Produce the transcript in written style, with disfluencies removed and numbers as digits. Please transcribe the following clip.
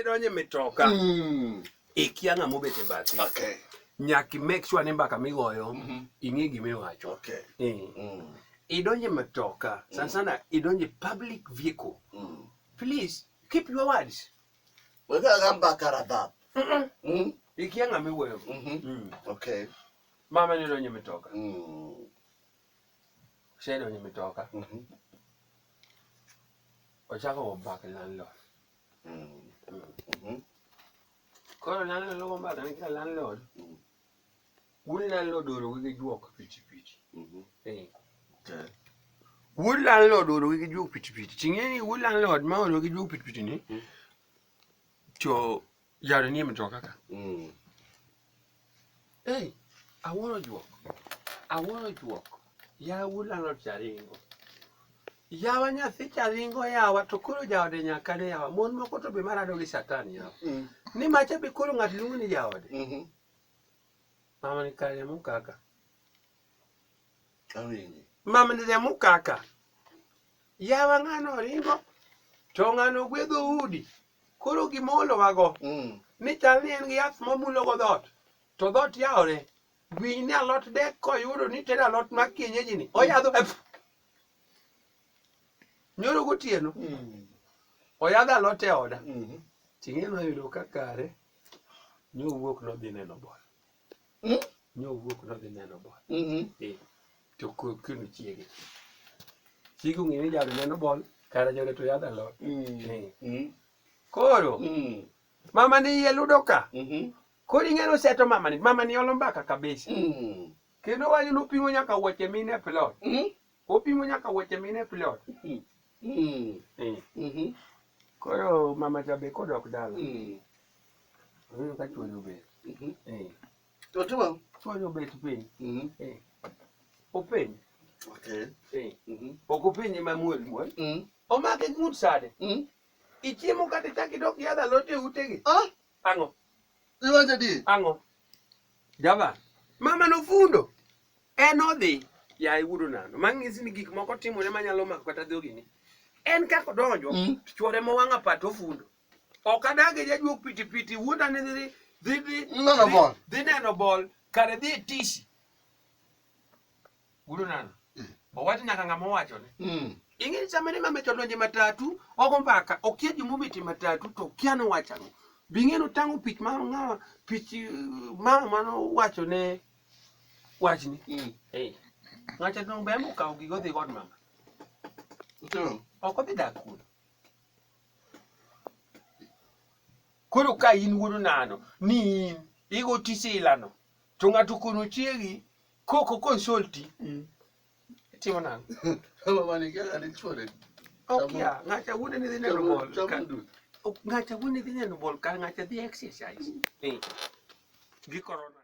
kidonje mitoka ikia ng'amo bet e bathi. Okay. Nyaki make sure ni mbaka migoyo ing'e gimiwacho. Okay. Idonje mitoka, sana idonje public vehicle. Please keep your words. Weka gamba karadha. Ikia ng'ami wewe. Okay. Mama ni donje mitoka. Shedo donje mitoka. Ochako mbaka landlord. Koro landlord logo mbaka ni kila landlord. Wun landlord oro wige juok pichi. Okay. Wun landlord oro wige juok pichi. Chingeni wun landlord ma oro wige juok pichi ni. To yaro ni mitoka ka. Hey, I wanna juok. Ya wun landlord charingo. Yawa nyathi charingo yawa to koro jaode nyakane yawa. Mon moko to be marado gi satan yawa. Ni macha be koro ng'at luongo ni jaode. Mama ni kare mu kaka. Mama ni mu kaka. Yawa ng'ano ringo. To ng'ano gwedho udi. Koro gimolo wago. Ni chal ni en gi yath mamulo go dhot. To dhot yaore. Gwiny ni alot dek koyudo ni tedo alot ma kienyeji ni. Oyadho nyoro gotieno. Oyadho alot e oda. Ting'e noyudo ka kare. Nyowuok nodhi neno bol. Nyowuok nodhi neno bol. To kino chiege. Chiege ong'e ni jaode neno bol. Kare jode to yadho alot. Koro. Mama ni iye ludo ka. Koro ing'eno seto mama ni. Mama ni olo mbaka kabisa. Kendo wanyo nopimo nyaka wuoche mine pilot. Opimo nyaka wuoche mine pilot. Koro mama chabe kodok dala. Oyo ka chuonyo bet. Totuwa? Chuonyo bet piny. Openy. Okay. Ok openje mamuol. Omake ng'ut sade. Ichiemo kata ichak idok yadho alot e utegi. Ang'o? Iwacho di? Ang'o? Java. Mama nofundo. En odhi. Ya iwudo nano. Mang'isi ni gik moko timore manyalo mako kata dhogi ni. En kako donjo. Chuore mowang'a pato fundo. Ok adage jajuok piti. Wuonda ni dhi neno bol. Kare dhi e tisi. Wudo nano. Owacho nyaka ng'ama owacho ne. Ing'eni sama ni mama chodonje matatu. Ogo mbaka. Okia jomobeti matatu. To kia no wachano. Bing'eno tango pich mano ng'awa. Pich mama mano wacho ne. Wachni. Ng'acha no bembo kawo gigo dhi god mama. Ok odhi dak kuno. Koro ka in wuodo nano, ni in, igo tisilano, to ng'ato kono chiegi, koko konsolti, timo nano. Mama ni kaka ni chuore. Okia, ng'acha wuode ni dhi neno bol. Ng'acha wuode ni dhi neno bol, ka ng'acha dhi exercise. Gi corona.